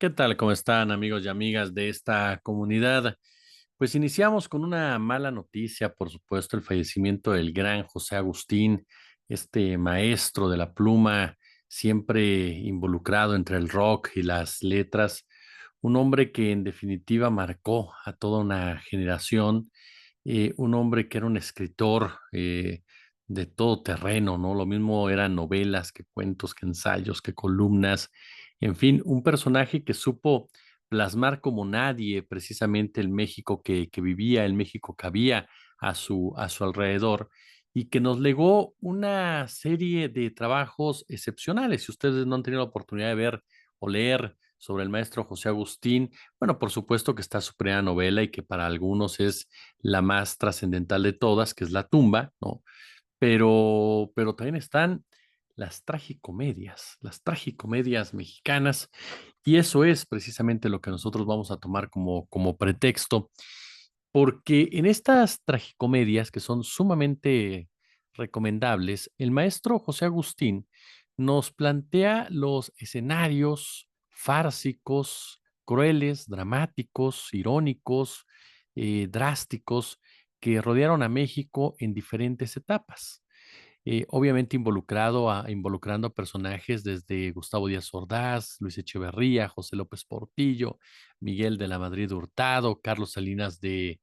¿Qué tal? ¿Cómo están, amigos y amigas de esta comunidad? Pues iniciamos con una mala noticia, por supuesto, el fallecimiento del gran José Agustín, este maestro de la pluma, siempre involucrado entre el rock y las letras, un hombre que en definitiva marcó a toda una generación, un hombre que era un escritor de todo terreno, ¿no? Lo mismo eran novelas que cuentos, que ensayos, que columnas, en fin, un personaje que supo plasmar como nadie precisamente el México que vivía, el México que había a su alrededor y que nos legó una serie de trabajos excepcionales. Si ustedes no han tenido la oportunidad de ver o leer sobre el maestro José Agustín, bueno, por supuesto que está su primera novela y que para algunos es la más trascendental de todas, que es La tumba, ¿no? Pero también están las tragicomedias mexicanas, y eso es precisamente lo que nosotros vamos a tomar como pretexto, porque en estas tragicomedias que son sumamente recomendables, el maestro José Agustín nos plantea los escenarios fársicos, crueles, dramáticos, irónicos, drásticos que rodearon a México en diferentes etapas. Obviamente involucrando a personajes desde Gustavo Díaz Ordaz, Luis Echeverría, José López Portillo, Miguel de la Madrid Hurtado, Carlos Salinas de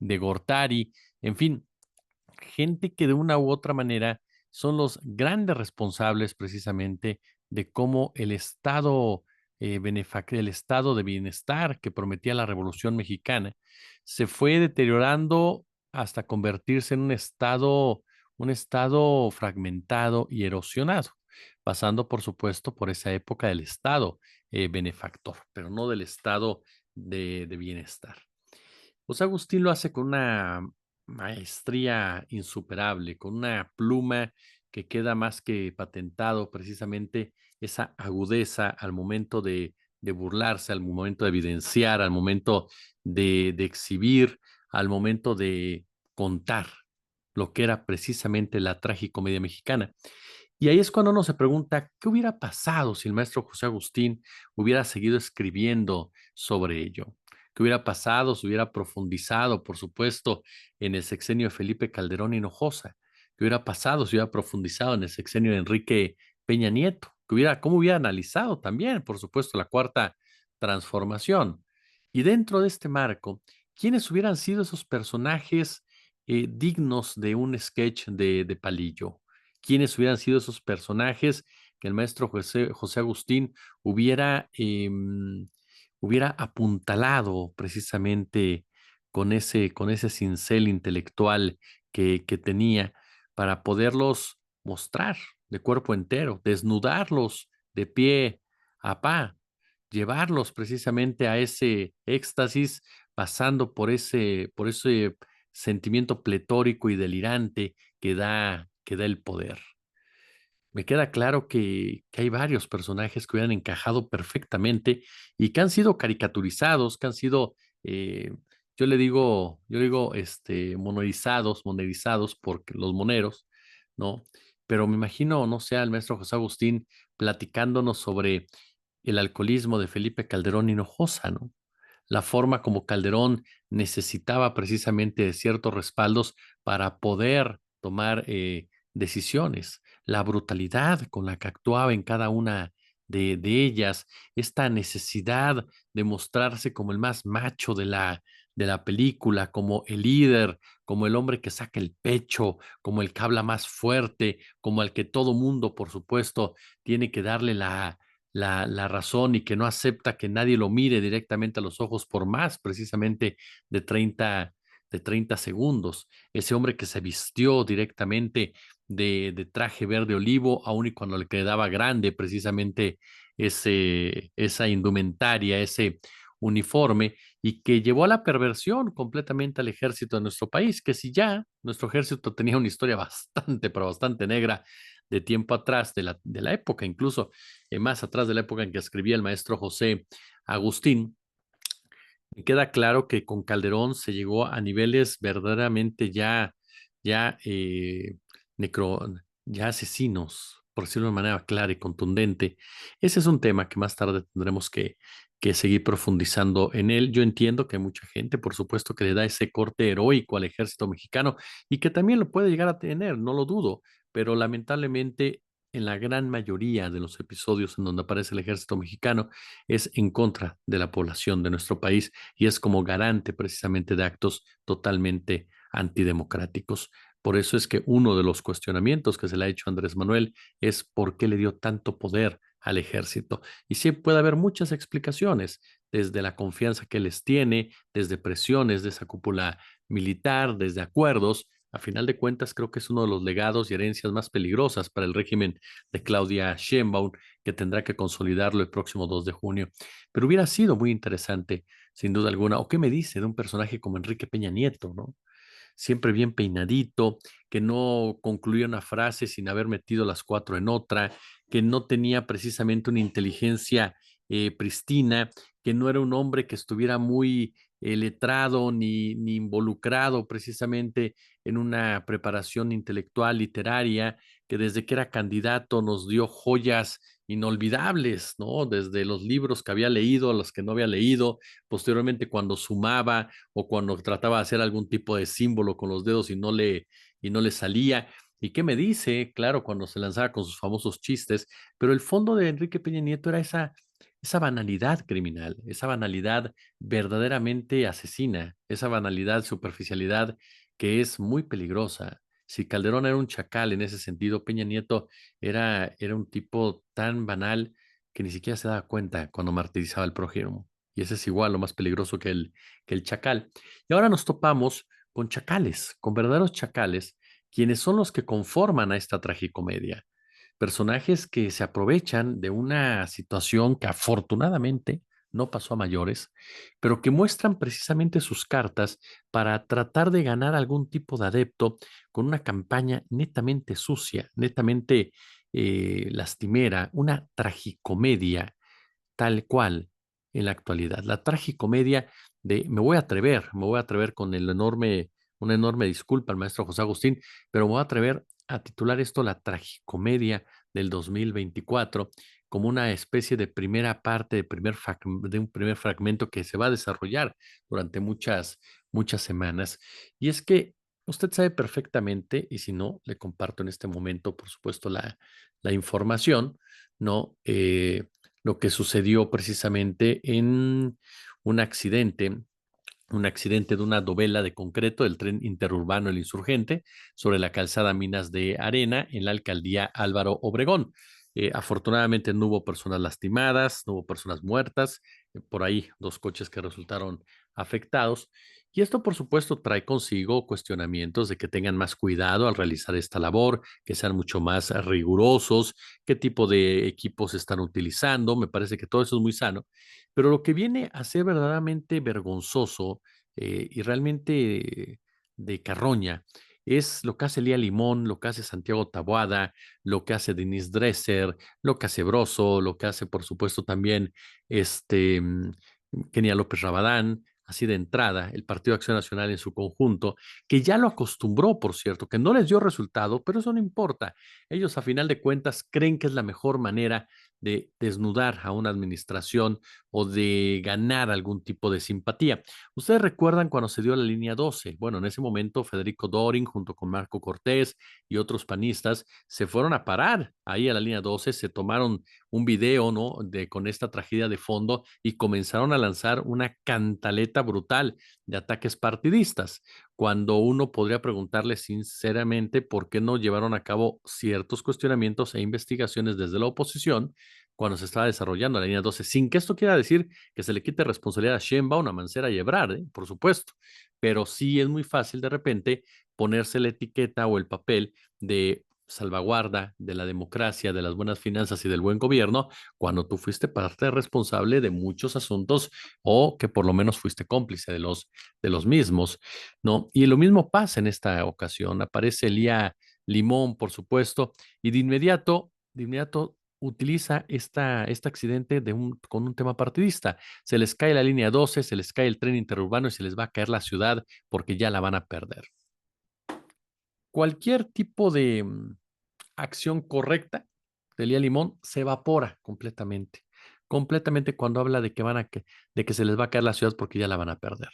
Gortari, en fin, gente que de una u otra manera son los grandes responsables precisamente de cómo el estado de bienestar que prometía la Revolución Mexicana se fue deteriorando hasta convertirse en un estado fragmentado y erosionado, pasando por supuesto por esa época del estado benefactor, pero no del estado de bienestar. José Agustín lo hace con una maestría insuperable, con una pluma que queda más que patentado precisamente esa agudeza al momento de burlarse, al momento de evidenciar, al momento de exhibir, al momento de contar lo que era precisamente la tragicomedia mexicana. Y ahí es cuando uno se pregunta, ¿qué hubiera pasado si el maestro José Agustín hubiera seguido escribiendo sobre ello? ¿Qué hubiera pasado si hubiera profundizado, por supuesto, en el sexenio de Felipe Calderón Hinojosa? ¿Qué hubiera pasado si hubiera profundizado en el sexenio de Enrique Peña Nieto? ¿Cómo hubiera analizado también, por supuesto, la cuarta transformación? Y dentro de este marco, ¿quiénes hubieran sido esos personajes dignos de un sketch de Palillo? ¿Quiénes hubieran sido esos personajes que el maestro José Agustín hubiera, hubiera apuntalado precisamente con ese cincel intelectual que tenía para poderlos mostrar de cuerpo entero, desnudarlos de pie a pa, llevarlos precisamente a ese éxtasis, pasando por ese sentimiento pletórico y delirante que da el poder? Me queda claro que hay varios personajes que hubieran encajado perfectamente y que han sido caricaturizados, que han sido, eh, yo le digo, monerizados por los moneros, ¿no? Pero me imagino, no sé, al maestro José Agustín platicándonos sobre el alcoholismo de Felipe Calderón Hinojosa, ¿no? La forma como Calderón necesitaba precisamente de ciertos respaldos para poder tomar decisiones, la brutalidad con la que actuaba en cada una de ellas, esta necesidad de mostrarse como el más macho de la película, como el líder, como el hombre que saca el pecho, como el que habla más fuerte, como el que todo mundo, por supuesto, tiene que darle la razón y que no acepta que nadie lo mire directamente a los ojos por más precisamente de 30 segundos. Ese hombre que se vistió directamente de traje verde olivo, aun y cuando le quedaba grande precisamente esa indumentaria, ese uniforme, y que llevó a la perversión completamente al ejército de nuestro país, que si ya nuestro ejército tenía una historia bastante, pero bastante negra de tiempo atrás, de la época incluso más atrás de la época en que escribía el maestro José Agustín, me queda claro que con Calderón se llegó a niveles verdaderamente ya, necro, ya asesinos, por decirlo de una manera clara y contundente. Ese es un tema que más tarde tendremos que seguir profundizando en él. Yo entiendo que hay mucha gente, por supuesto, que le da ese corte heroico al ejército mexicano y que también lo puede llegar a tener, no lo dudo, pero lamentablemente en la gran mayoría de los episodios en donde aparece el ejército mexicano es en contra de la población de nuestro país y es como garante precisamente de actos totalmente antidemocráticos. Por eso es que uno de los cuestionamientos que se le ha hecho a Andrés Manuel es por qué le dio tanto poder al ejército. Y sí puede haber muchas explicaciones, desde la confianza que les tiene, desde presiones de esa cúpula militar, desde acuerdos. A final de cuentas, creo que es uno de los legados y herencias más peligrosas para el régimen de Claudia Sheinbaum, que tendrá que consolidarlo el próximo 2 de junio. Pero hubiera sido muy interesante, sin duda alguna. ¿O qué me dice de un personaje como Enrique Peña Nieto, no? Siempre bien peinadito, que no concluía una frase sin haber metido las cuatro en otra, que no tenía precisamente una inteligencia pristina, que no era un hombre que estuviera muy letrado ni involucrado precisamente en una preparación intelectual, literaria, que desde que era candidato nos dio joyas inolvidables, ¿no? Desde los libros que había leído, a los que no había leído, posteriormente cuando sumaba o cuando trataba de hacer algún tipo de símbolo con los dedos y no le salía. ¿Y qué me dice? Claro, cuando se lanzaba con sus famosos chistes, pero el fondo de Enrique Peña Nieto era esa banalidad criminal, esa banalidad verdaderamente asesina, esa banalidad, superficialidad que es muy peligrosa. Si Calderón era un chacal en ese sentido, Peña Nieto era un tipo tan banal que ni siquiera se daba cuenta cuando martirizaba al prójimo. Y ese es igual lo más peligroso que el chacal. Y ahora nos topamos con chacales, con verdaderos chacales, quienes son los que conforman a esta tragicomedia. Personajes que se aprovechan de una situación que afortunadamente no pasó a mayores, pero que muestran precisamente sus cartas para tratar de ganar algún tipo de adepto con una campaña netamente sucia, netamente lastimera, una tragicomedia tal cual en la actualidad. La tragicomedia de me voy a atrever con una enorme disculpa al maestro José Agustín, pero me voy a atrever a titular esto la tragicomedia del 2024 como una especie de primera parte, de un primer fragmento que se va a desarrollar durante muchas semanas. Y es que usted sabe perfectamente, y si no, le comparto en este momento, por supuesto, la información, ¿no? Lo que sucedió precisamente en un accidente, un accidente de una dovela de concreto del tren interurbano El Insurgente sobre la calzada Minas de Arena en la alcaldía Álvaro Obregón. Afortunadamente no hubo personas lastimadas, no hubo personas muertas, por ahí dos coches que resultaron afectados. Y esto, por supuesto, trae consigo cuestionamientos de que tengan más cuidado al realizar esta labor, que sean mucho más rigurosos, qué tipo de equipos están utilizando. Me parece que todo eso es muy sano. Pero lo que viene a ser verdaderamente vergonzoso y realmente de carroña es lo que hace Lía Limón, lo que hace Santiago Taboada, lo que hace Denise Dresser, lo que hace Broso, lo que hace, por supuesto, también Kenia López Rabadán, así de entrada, el Partido de Acción Nacional en su conjunto, que ya lo acostumbró, por cierto, que no les dio resultado, pero eso no importa. Ellos, a final de cuentas, creen que es la mejor manera de desnudar a una administración o de ganar algún tipo de simpatía. Ustedes recuerdan cuando se dio la línea 12. Bueno, en ese momento Federico Doring junto con Marco Cortés y otros panistas se fueron a parar ahí a la línea 12, se tomaron un video, ¿no? Con esta tragedia de fondo y comenzaron a lanzar una cantaleta brutal de ataques partidistas, cuando uno podría preguntarle sinceramente por qué no llevaron a cabo ciertos cuestionamientos e investigaciones desde la oposición cuando se estaba desarrollando la línea 12, sin que esto quiera decir que se le quite responsabilidad a Sheinbaum, a Mancera y Ebrard, por supuesto, pero sí es muy fácil de repente ponerse la etiqueta o el papel de salvaguarda de la democracia, de las buenas finanzas y del buen gobierno, cuando tú fuiste parte responsable de muchos asuntos o que por lo menos fuiste cómplice de los mismos, ¿no? Y lo mismo pasa en esta ocasión. Aparece Elía Limón, por supuesto, y de inmediato utiliza este accidente con un tema partidista. Se les cae la línea 12, se les cae el tren interurbano y se les va a caer la ciudad porque ya la van a perder. Cualquier tipo de acción correcta Delía Limón se evapora completamente, completamente cuando habla de que de que se les va a caer la ciudad porque ya la van a perder.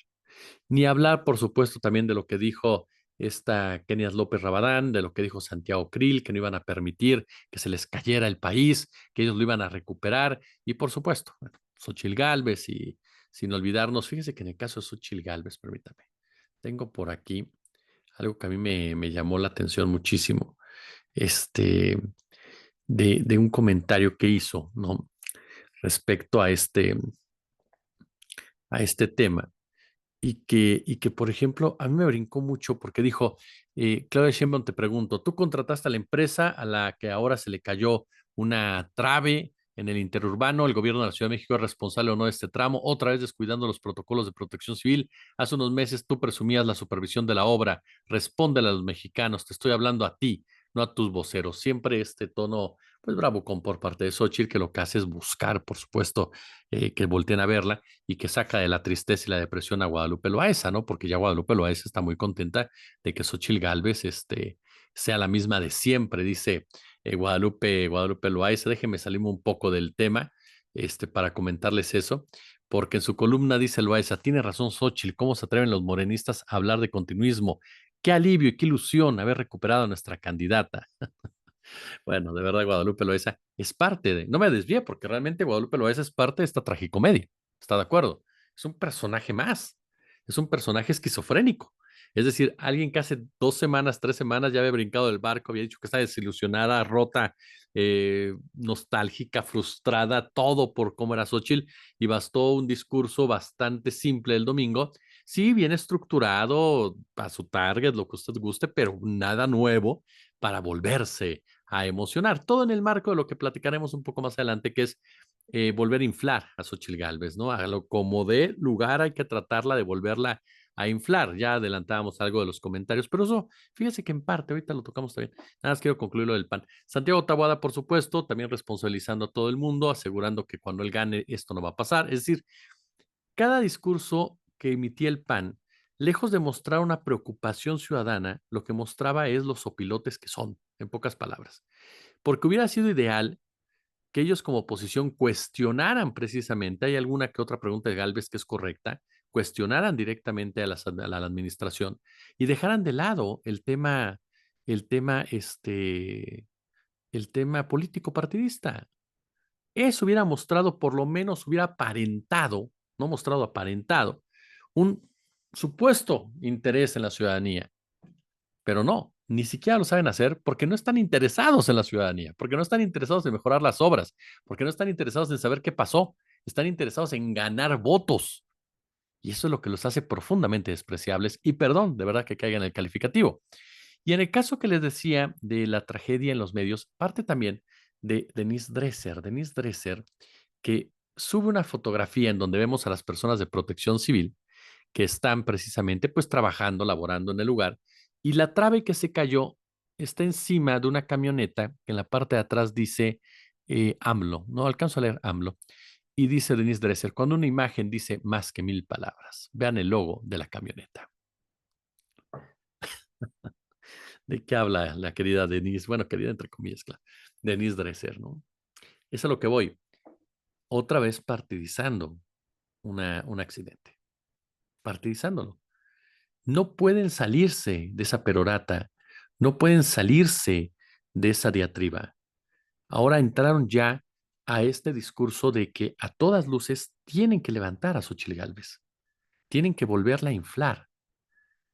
Ni hablar, por supuesto, también de lo que dijo esta Kenias López Rabadán, de lo que dijo Santiago Krill, que no iban a permitir que se les cayera el país, que ellos lo iban a recuperar, y por supuesto, bueno, Xochitl Gálvez, y sin olvidarnos, fíjese que en el caso de Xochitl Gálvez, permítame, tengo por aquí algo que a mí me llamó la atención muchísimo, este, de un comentario que hizo, ¿no? Respecto a este tema y que, por ejemplo, a mí me brincó mucho porque dijo, Claudia Sheinbaum, te pregunto, ¿tú contrataste a la empresa a la que ahora se le cayó una trave en el interurbano? ¿El gobierno de la Ciudad de México es responsable o no de este tramo? Otra vez descuidando los protocolos de protección civil. Hace unos meses tú presumías la supervisión de la obra. Respóndele a los mexicanos, te estoy hablando a ti, no a tus voceros. Siempre este tono, pues bravucón por parte de Xochitl, que lo que hace es buscar, por supuesto, que volteen a verla y que saca de la tristeza y la depresión a Guadalupe Loaesa, ¿no? Porque ya Guadalupe Loaesa está muy contenta de que Xochitl Gálvez sea la misma de siempre, dice Guadalupe Loaesa. Déjenme salirme un poco del tema para comentarles eso, porque en su columna dice Loaesa, tiene razón Xochitl, ¿cómo se atreven los morenistas a hablar de continuismo? Qué alivio y qué ilusión haber recuperado a nuestra candidata. Bueno, de verdad, Guadalupe Loaesa es parte de, no me desvíe, porque realmente Guadalupe Loaesa es parte de esta tragicomedia, ¿está de acuerdo? Es un personaje más, es un personaje esquizofrénico. Es decir, alguien que hace 2 semanas, 3 semanas ya había brincado del barco, había dicho que está desilusionada, rota, nostálgica, frustrada, todo por cómo era Xochitl, y bastó un discurso bastante simple el domingo, sí, bien estructurado, a su target, lo que usted guste, pero nada nuevo para volverse a emocionar. Todo en el marco de lo que platicaremos un poco más adelante, que es volver a inflar a Xochitl Gálvez, ¿no? A lo como de lugar hay que tratarla de volverla a inflar. Ya adelantábamos algo de los comentarios, pero eso, fíjese que en parte, ahorita lo tocamos también. Nada más quiero concluir lo del PAN. Santiago Taboada, por supuesto, también responsabilizando a todo el mundo, asegurando que cuando él gane esto no va a pasar. Es decir, cada discurso que emitía el PAN, lejos de mostrar una preocupación ciudadana, lo que mostraba es los sopilotes que son, en pocas palabras. Porque hubiera sido ideal que ellos como oposición cuestionaran precisamente, hay alguna que otra pregunta de Gálvez que es correcta, cuestionaran directamente a la administración y dejaran de lado el tema, el tema político partidista. Eso hubiera mostrado, por lo menos hubiera aparentado, no mostrado, aparentado, un supuesto interés en la ciudadanía, pero no, ni siquiera lo saben hacer porque no están interesados en la ciudadanía, porque no están interesados en mejorar las obras, porque no están interesados en saber qué pasó, están interesados en ganar votos. Y eso es lo que los hace profundamente despreciables y perdón, de verdad que caigan en el calificativo. Y en el caso que les decía de la tragedia en los medios, parte también de Denise Dresser, que sube una fotografía en donde vemos a las personas de protección civil que están precisamente pues trabajando, laborando en el lugar, y la trave que se cayó está encima de una camioneta que en la parte de atrás dice AMLO, no alcanzo a leer AMLO, y dice Denise Dresser, cuando una imagen dice más que 1000 palabras, vean el logo de la camioneta. ¿De qué habla la querida Denise? Bueno, querida entre comillas, claro. Denise Dresser, ¿no? Es a lo que voy. Otra vez partidizando un accidente, partidizándolo. No pueden salirse de esa perorata, no pueden salirse de esa diatriba. Ahora entraron ya a este discurso de que a todas luces tienen que levantar a Xochitl Gálvez, tienen que volverla a inflar,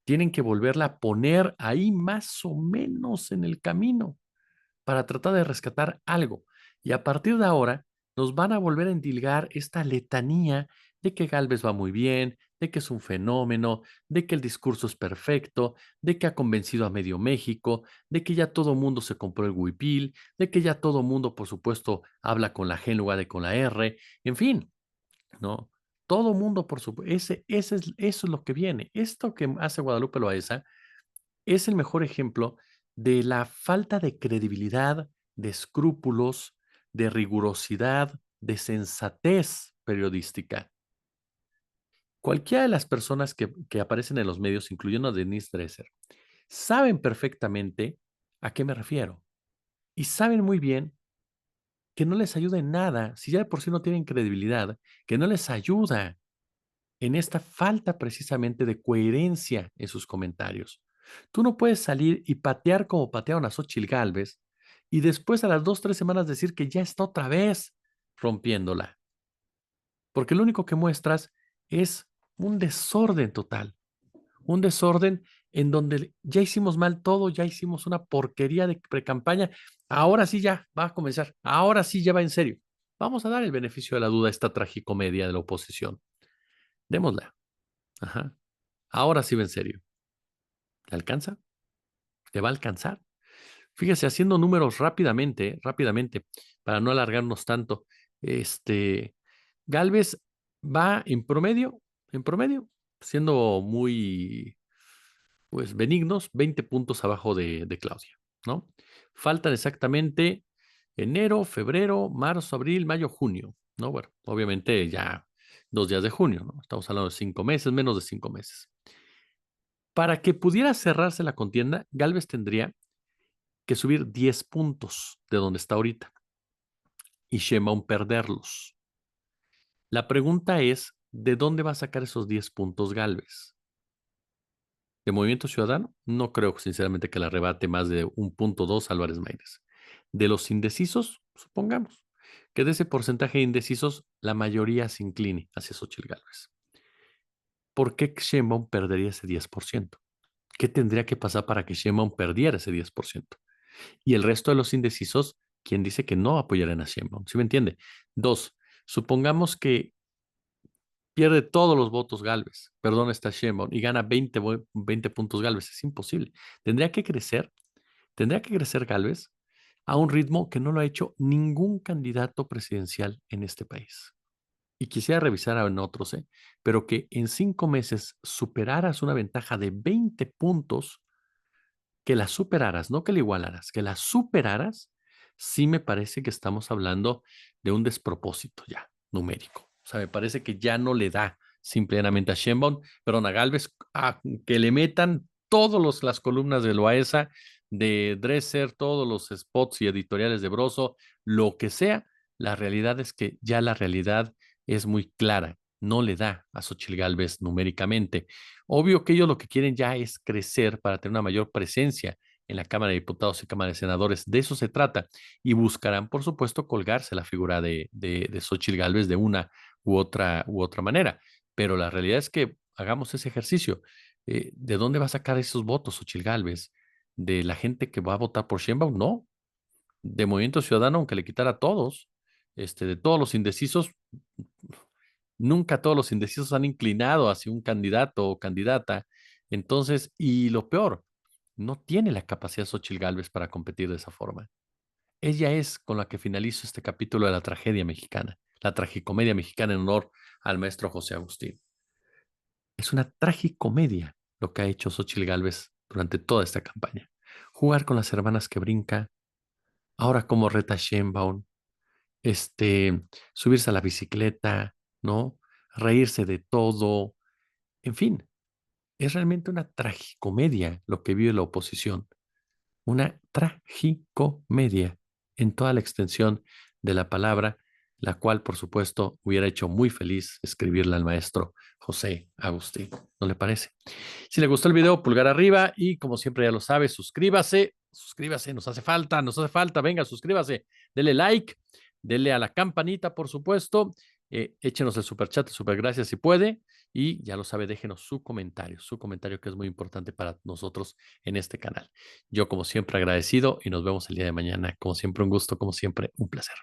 tienen que volverla a poner ahí más o menos en el camino para tratar de rescatar algo. Y a partir de ahora nos van a volver a endilgar esta letanía de que Galvez va muy bien, de que es un fenómeno, de que el discurso es perfecto, de que ha convencido a medio México, de que ya todo mundo se compró el huipil, de que ya todo mundo, por supuesto, habla con la G en lugar de con la R, en fin, ¿no? Todo mundo, por supuesto, eso es lo que viene. Esto que hace Guadalupe Loaesa es el mejor ejemplo de la falta de credibilidad, de escrúpulos, de rigurosidad, de sensatez periodística. Cualquiera de las personas que aparecen en los medios, incluyendo a Denise Dresser, saben perfectamente a qué me refiero y saben muy bien que no les ayuda en nada, si ya de por sí no tienen credibilidad, que no les ayuda en esta falta precisamente de coherencia en sus comentarios. Tú no puedes salir y patear como patearon a Xóchitl Gálvez y después a las 2, 3 semanas decir que ya está otra vez rompiéndola, porque lo único que muestras es un desorden total, un desorden en donde ya hicimos mal todo, ya hicimos una porquería de precampaña, ahora sí ya va a comenzar, ahora sí ya va en serio. Vamos a dar el beneficio de la duda a esta tragicomedia de la oposición. Démosla. Ajá. Ahora sí va en serio. ¿Le alcanza? ¿Le va a alcanzar? Fíjese, haciendo números rápidamente, para no alargarnos tanto, este, Galvez va en promedio, siendo muy, pues, benignos, 20 puntos abajo de Claudia, ¿no? Faltan exactamente enero, febrero, marzo, abril, mayo, junio, ¿no? Bueno, obviamente ya 2 días de junio, ¿no? Estamos hablando de 5 meses, menos de 5 meses. Para que pudiera cerrarse la contienda, Galvez tendría que subir 10 puntos de donde está ahorita y Sheinbaum perderlos. La pregunta es, ¿de dónde va a sacar esos 10 puntos Galvez? ¿De Movimiento Ciudadano? No creo sinceramente que la arrebate más de 1.2 Álvarez Maínez. De los indecisos, supongamos que de ese porcentaje de indecisos la mayoría se incline hacia Xochitl Gálvez. ¿Por qué Sheinbaum perdería ese 10%? ¿Qué tendría que pasar para que Sheinbaum perdiera ese 10%? Y el resto de los indecisos, ¿quién dice que no apoyarán a Sheinbaum? ¿Sí me entiende? Dos, supongamos que pierde todos los votos Gálvez, perdón, está Sheinbaum, y gana 20 puntos Gálvez. Es imposible. Tendría que crecer Gálvez a un ritmo que no lo ha hecho ningún candidato presidencial en este país. Y quisiera revisar en otros, pero que en 5 meses superaras una ventaja de 20 puntos, que la superaras, no que la igualaras, que la superaras, sí me parece que estamos hablando de un despropósito ya numérico. O sea, me parece que ya no le da simplemente a Sheinbaum, perdón, a Galvez, a que le metan todas las columnas de Loaesa, de Dresser, todos los spots y editoriales de Broso, lo que sea. La realidad es que ya la realidad es muy clara. No le da a Xochitl Gálvez numéricamente. Obvio que ellos lo que quieren ya es crecer para tener una mayor presencia en la Cámara de Diputados y Cámara de Senadores. De eso se trata. Y buscarán, por supuesto, colgarse la figura de Xochitl Gálvez de una u otra manera. Pero la realidad es que hagamos ese ejercicio. ¿De dónde va a sacar esos votos Xochitl Gálvez? ¿De la gente que va a votar por Sheinbaum? No. De Movimiento Ciudadano, aunque le quitara a todos. De todos los indecisos, nunca todos los indecisos han inclinado hacia un candidato o candidata. Entonces, y lo peor, no tiene la capacidad Xochitl Gálvez para competir de esa forma. Ella es con la que finalizo este capítulo de la tragedia mexicana, la tragicomedia mexicana en honor al maestro José Agustín. Es una tragicomedia lo que ha hecho Xochitl Gálvez durante toda esta campaña. Jugar con las hermanas que brinca, ahora como reta Sheinbaum, subirse a la bicicleta, ¿no? Reírse de todo, en fin, es realmente una tragicomedia lo que vive la oposición, una tragicomedia en toda la extensión de la palabra, la cual, por supuesto, hubiera hecho muy feliz escribirla al maestro José Agustín. ¿No le parece? Si le gustó el video, pulgar arriba y como siempre ya lo sabe, suscríbase, nos hace falta, venga, suscríbase, dele like, dele a la campanita, por supuesto, échenos el superchat, el super gracias si puede y ya lo sabe, déjenos su comentario que es muy importante para nosotros en este canal. Yo como siempre agradecido y nos vemos el día de mañana. Como siempre un gusto, como siempre un placer.